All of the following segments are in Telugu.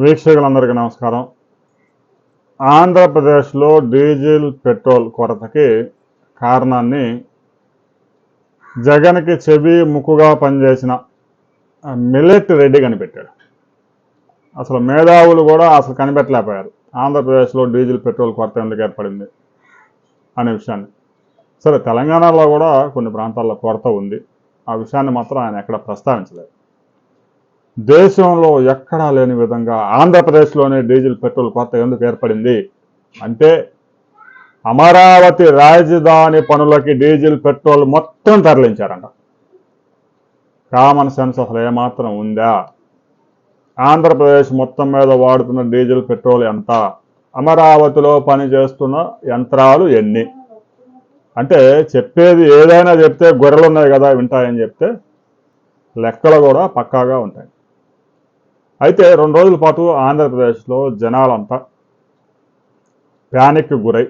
వీక్షకులందరికీ నమస్కారం. ఆంధ్రప్రదేశ్లో డీజిల్ పెట్రోల్ కొరతకి కారణాన్ని జగన్కి చెవి ముక్కుగా పనిచేసిన మిల్లెట్ రెడ్డి కనిపెట్టాడు. అసలు మేధావులు కూడా అసలు కనిపెట్టలేకపోయారు ఆంధ్రప్రదేశ్లో డీజిల్ పెట్రోల్ కొరత ఎందుకు ఏర్పడింది అనే విషయాన్ని. సరే, తెలంగాణలో కూడా కొన్ని ప్రాంతాల్లో కొరత ఉంది, ఆ విషయాన్ని మాత్రం ఆయన ఎక్కడ ప్రస్తావించలేదు. దేశంలో ఎక్కడా లేని విధంగా ఆంధ్రప్రదేశ్లోనే డీజిల్ పెట్రోల్ కొరత ఎందుకు ఏర్పడింది అంటే, అమరావతి రాజధాని పనులకి డీజిల్ పెట్రోల్ మొత్తం తరలించారంట. కామన్ సెన్స్ అసలు ఏమాత్రం ఉందా? ఆంధ్రప్రదేశ్ మొత్తం మీద వాడుతున్న డీజిల్ పెట్రోల్ ఎంత? అమరావతిలో పనిచేస్తున్న యంత్రాలు ఎన్ని? అంటే చెప్పేది ఏదైనా చెప్తే గొర్రెలు ఉన్నాయి కదా వింటాయని చెప్తే లెక్కలు కూడా పక్కాగా ఉంటాయి. అయితే 2 రోజుల పాటు ఆంధ్రప్రదేశ్లో జనాలంతా ప్యానిక్కి గురై,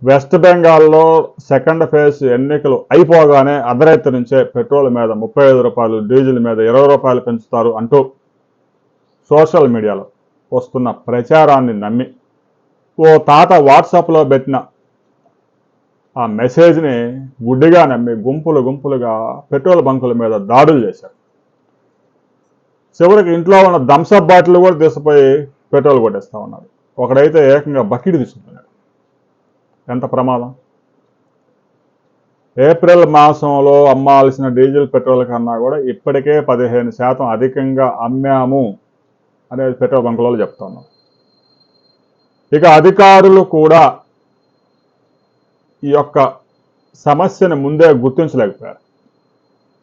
వెస్ట్ బెంగాల్లో సెకండ్ ఫేజ్ ఎన్నికలు అయిపోగానే అర్ధరాత్రి నుంచే పెట్రోల్ మీద 35 రూపాయలు, డీజిల్ మీద 20 రూపాయలు పెంచుతారు అంటూ సోషల్ మీడియాలో వస్తున్న ప్రచారాన్ని నమ్మి ఓ తాత వాట్సాప్లో పెట్టిన ఆ మెసేజ్ని గుడ్డిగా నమ్మి గుంపులుగా పెట్రోల్ బంకుల మీద దాడులు చేశారు. చివరికి ఇంట్లో ఉన్న థమ్సప్ బాటిల్ కూడా తీసుకుపోయి పెట్రోల్ కొట్టేస్తా ఉన్నారు. ఒకడైతే ఏకంగా బకెట్ తీసుకుంటున్నాడు. ఎంత ప్రమాదం! ఏప్రిల్ మాసంలో అమ్మాల్సిన డీజిల్ పెట్రోల్ కన్నా కూడా ఇప్పటికే 15% అధికంగా అమ్మాము అనేది పెట్రోల్ బంకులలో చెప్తా ఉన్నారు. ఇక అధికారులు కూడా ఈ యొక్క సమస్యను ముందే గుర్తించలేకపోయారు.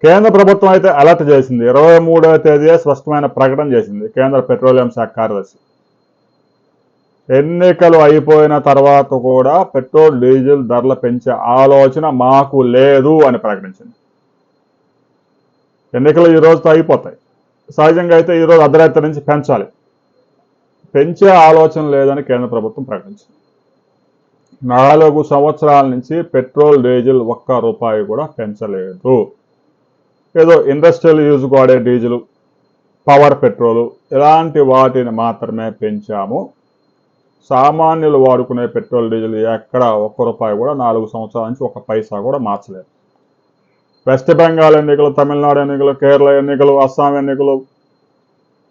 కేంద్ర ప్రభుత్వం అయితే అలర్ట్ చేసింది. 23వ తేదీ స్పష్టమైన ప్రకటన చేసింది కేంద్ర పెట్రోలియం శాఖ కార్యదర్శి. ఎన్నికలు అయిపోయిన తర్వాత కూడా పెట్రోల్ డీజిల్ ధరలు పెంచే ఆలోచన మాకు లేదు అని ప్రకటించింది. ఎన్నికలు ఈ రోజుతో అయిపోతాయి. సహజంగా అయితే ఈరోజు అర్ధరాత్రి నుంచి పెంచాలి. పెంచే ఆలోచన లేదని కేంద్ర ప్రభుత్వం ప్రకటించింది. 4 సంవత్సరాల నుంచి పెట్రోల్ డీజిల్ ₹1 కూడా పెంచలేదు. ఏదో ఇండస్ట్రియల్ యూజ్ వాడే డీజిల్, పవర్ పెట్రోలు ఇలాంటి వాటిని మాత్రమే పెంచాము. సామాన్యులు వాడుకునే పెట్రోల్ డీజిల్ ఎక్కడ ₹1 కూడా 4 సంవత్సరాల నుంచి 1 పైసా కూడా మార్చలేదు. వెస్ట్ బెంగాల్ ఎన్నికలు, తమిళనాడు ఎన్నికలు, కేరళ ఎన్నికలు, అస్సాం ఎన్నికలు,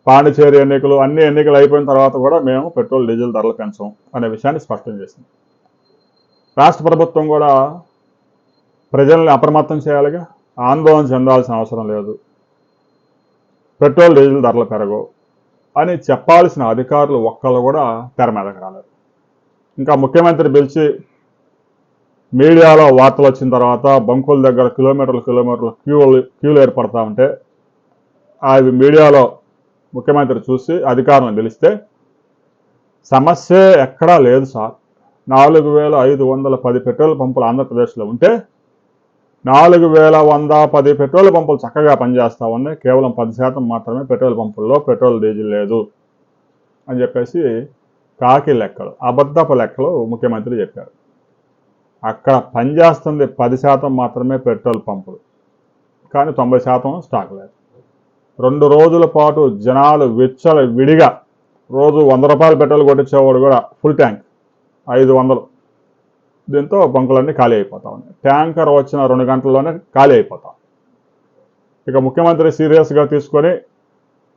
పాండిచేరి ఎన్నికలు, అన్ని ఎన్నికలు అయిపోయిన తర్వాత కూడా మేము పెట్రోల్ డీజిల్ ధరలు పెంచాం అనే విషయాన్ని స్పష్టం చేసింది. రాష్ట్ర ప్రభుత్వం కూడా ప్రజల్ని అప్రమత్తం చేయాలిగా. ఆందోళన చెందాల్సిన అవసరం లేదు, పెట్రోల్ డీజిల్ ధరలు పెరగవు అని చెప్పాల్సిన అధికారులు ఒక్కళ్ళు కూడా తెర మీదకి రాలేదు. ఇంకా ముఖ్యమంత్రి పిలిచి మీడియాలో వార్తలు వచ్చిన తర్వాత బంకుల దగ్గర కిలోమీటర్లు క్యూలు ఏర్పడతా ఉంటే అవి మీడియాలో ముఖ్యమంత్రి చూసి అధికారులను పిలిస్తే సమస్య ఎక్కడా లేదు సార్, 4,510 పెట్రోల్ పంపులు ఆంధ్రప్రదేశ్లో ఉంటే 4,110 పెట్రోల్ పంపులు చక్కగా పనిచేస్తూ ఉన్నాయి, కేవలం 10% మాత్రమే పెట్రోల్ పంపుల్లో పెట్రోల్ డీజిల్ లేదు అని చెప్పేసి కాకి లెక్కలు, అబద్ధపు లెక్కలు ముఖ్యమంత్రి చెప్పారు. అక్కడ పనిచేస్తుంది 10% మాత్రమే పెట్రోల్ పంపులు, కానీ 90% స్టాక్ లేదు. 2 రోజుల పాటు జనాలు విడిగా రోజు ₹100 పెట్రోల్ కొట్టించేవాడు కూడా ఫుల్ ట్యాంక్ 500, దీంతో బంకులన్నీ ఖాళీ అయిపోతా ఉన్నాయి. ట్యాంకర్ వచ్చిన 2 గంటల్లోనే ఖాళీ అయిపోతాం. ఇక ముఖ్యమంత్రి సీరియస్గా తీసుకొని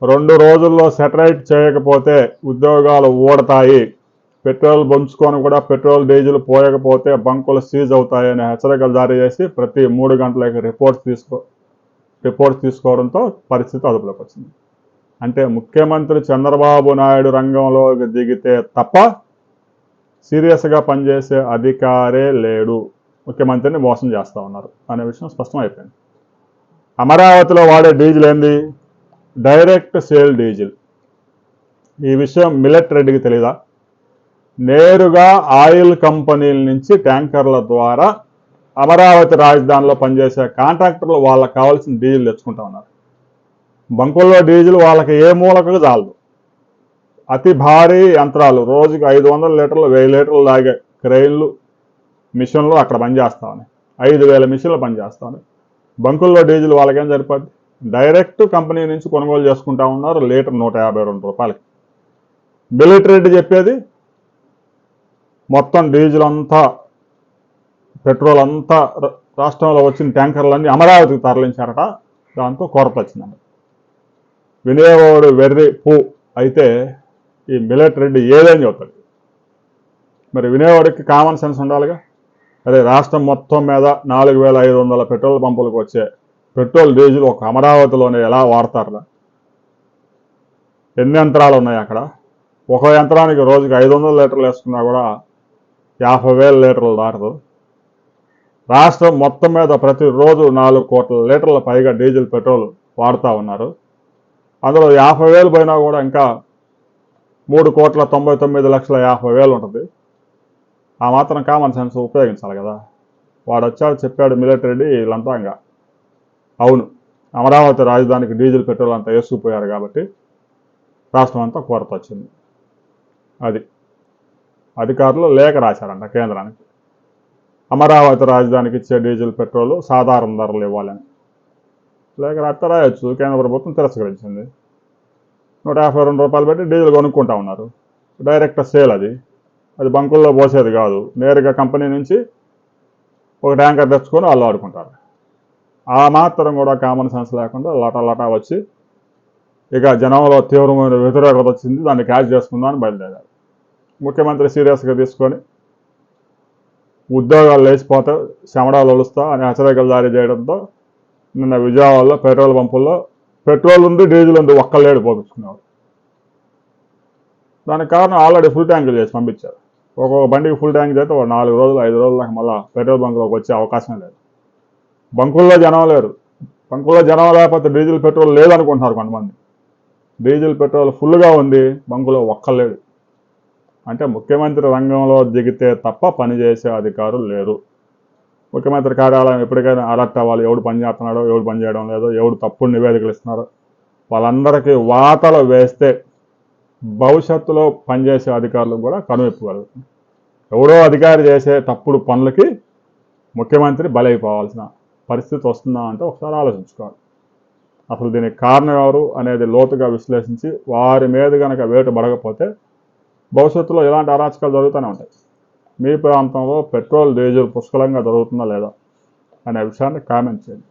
2 రోజుల్లో సెటరైట్ చేయకపోతే ఉద్యోగాలు ఊడతాయి, పెట్రోల్ పంచుకొని కూడా పెట్రోల్ డీజిల్ పోయకపోతే బంకులు సీజ్ అవుతాయనే హెచ్చరికలు జారీ చేసి ప్రతి 3 గంటలకి రిపోర్ట్స్ తీసుకోవడంతో పరిస్థితి అదుపులోకి వచ్చింది. అంటే ముఖ్యమంత్రి చంద్రబాబు నాయుడు రంగంలోకి దిగితే తప్ప సీరియస్గా పనిచేసే అధికారే లేడు, ముఖ్యమంత్రిని మోసం చేస్తూ ఉన్నారు అనే విషయం స్పష్టమైపోయింది. అమరావతిలో వాడే డీజిల్ ఏంది? Direct sale diesel. ఈ విషయం మిల్లెట్ రెడ్డికి తెలీదా? నేరుగా ఆయిల్ కంపెనీల నుంచి ట్యాంకర్ల ద్వారా అమరావతి రాజధానిలో పనిచేసే కాంట్రాక్టర్లు వాళ్ళకి కావాల్సిన డీజిల్ తెచ్చుకుంటా ఉన్నారు. బంకుల్లో డీజిల్ వాళ్ళకి ఏ మూలకు చాలదు. అతి భారీ యంత్రాలు రోజుకి 500 లీటర్లు 1000 లీటర్లు లాగే క్రెయిన్లు, మిషన్లు అక్కడ పనిచేస్తా ఉన్నాయి. 5,000 మిషన్లు పనిచేస్తా ఉన్నాయి. బంకుల్లో డీజిల్ వాళ్ళకేం సరిపోద్ది? డైరెక్ట్ కంపెనీ నుంచి కొనుగోలు చేసుకుంటా ఉన్నారు. లీటర్ ₹152. మిలిటరీ చెప్పేది మొత్తం డీజిల్ అంతా పెట్రోల్ అంతా రాష్ట్రంలో వచ్చిన ట్యాంకర్లన్నీ అమరావతికి తరలించారట, దాంతో కొరత వచ్చిందంట. వినేవాడు వెర్రి పూ అయితే ఈ మిలిటరీ ఏదేం చెబుతాడు. మరి వినేవాడికి కామన్ సెన్స్ ఉండాలిగా. అరే రాష్ట్రం మొత్తం మీద 4,500 పెట్రోల్ పంపులకు వచ్చే పెట్రోల్ డీజిల్ ఒక అమరావతిలోనే ఎలా వాడతారా? ఎన్ని యంత్రాలు ఉన్నాయి అక్కడ? ఒక యంత్రానికి రోజుకి 500 లీటర్లు వేసుకున్నా కూడా 50,000 లీటర్లు దాటదు. రాష్ట్రం మొత్తం మీద ప్రతిరోజు 4 కోట్ల లీటర్ల పైగా డీజిల్ పెట్రోల్ వాడుతూ ఉన్నారు. అందులో 50,000 పోయినా కూడా ఇంకా 3,99,50,000 ఉంటుంది. ఆ మాత్రం కామన్ సెన్స్ ఉపయోగించాలి కదా. వాడు వచ్చాడు చెప్పాడు మిలిటరీ వీళ్ళంతా ఇంకా అవును అమరావతి రాజధానికి డీజిల్ పెట్రోల్ అంతా వేసుకుపోయారు కాబట్టి రాష్ట్రం అంతా కొరత వచ్చింది. అది అధికారులు లేఖ రాశారంట కేంద్రానికి, అమరావతి రాజధానికి ఇచ్చే డీజిల్ పెట్రోల్ సాధారణ ధరలు ఇవ్వాలని. లేఖ రాయొచ్చు, కేంద్ర ప్రభుత్వం తిరస్కరించింది. 152 రూపాయలు పెట్టి డీజిల్ కొనుక్కుంటా ఉన్నారు. డైరెక్ట్ సేల్ అది బంకుల్లో పోసేది కాదు, నేరుగా కంపెనీ నుంచి ఒక ట్యాంకర్ తెచ్చుకొని వాళ్ళు వాడుకుంటారు. ఆ మాత్రం కూడా కామన్ సెన్స్ లేకుండా లటా వచ్చి ఇక జనంలో తీవ్రమైన వ్యతిరేకత వచ్చింది, దాన్ని క్యాచ్ చేసుకుందామని బయలుదేరారు. ముఖ్యమంత్రి సీరియస్గా తీసుకొని ఉద్యోగాలు లేచిపోతే శమడాలు ఒలుస్తా అని హెచ్చరికలు జారీ చేయడంతో నిన్న విజయవాడలో పెట్రోల్ పంపుల్లో పెట్రోల్ ఉంది డీజిల్ ఉంది ఒక్కలేడు పోపించుకున్నారు. దానికి కారణం ఆల్రెడీ ఫుల్ ట్యాంకులు చేసి పంపించారు. ఒక్కొక్క బండికి ఫుల్ ట్యాంక్ చేస్తే 4 రోజులు 5 రోజుల దాకా మళ్ళీ పెట్రోల్ బంకులోకి వచ్చే అవకాశం లేదు. బంకుల్లో జనం లేరు. బంకుల్లో జనం లేకపోతే డీజిల్ పెట్రోల్ లేదనుకుంటున్నారు కొంతమంది. డీజిల్ పెట్రోల్ ఫుల్గా ఉంది, బంకులో ఒక్కలేడు. అంటే ముఖ్యమంత్రి రంగంలో దిగితే తప్ప పనిచేసే అధికారులు లేరు. ముఖ్యమంత్రి కార్యాలయం ఎప్పటికైనా అలర్ట్ అవ్వాలి, ఎవడు పని చేస్తున్నాడో ఎవడు పని చేయడం లేదో, ఎవడు తప్పుడు నివేదికలు ఇస్తున్నారో వాళ్ళందరికీ వాతలు వేస్తే భవిష్యత్తులో పనిచేసే అధికారులు కూడా కనువిప్పగలుగుతుంది. ఎవడో అధికారి చేసే తప్పుడు పనులకి ముఖ్యమంత్రి బలైపోవాల్సిన పరిస్థితి వస్తుందా అంటే ఒకసారి ఆలోచించుకోవాలి. అసలు దీనికి కారణం ఎవరు అనేది లోతుగా విశ్లేషించి వారి మీద కనుక వేటు పడకపోతే భవిష్యత్తులో ఇలాంటి అరాచకాలు జరుగుతూనే ఉంటాయి. మీ ప్రాంతంలో పెట్రోల్ డీజిల్ పుష్కలంగా దొరుకుతుందా లేదా అనే విషయాన్ని కామెంట్ చేయండి.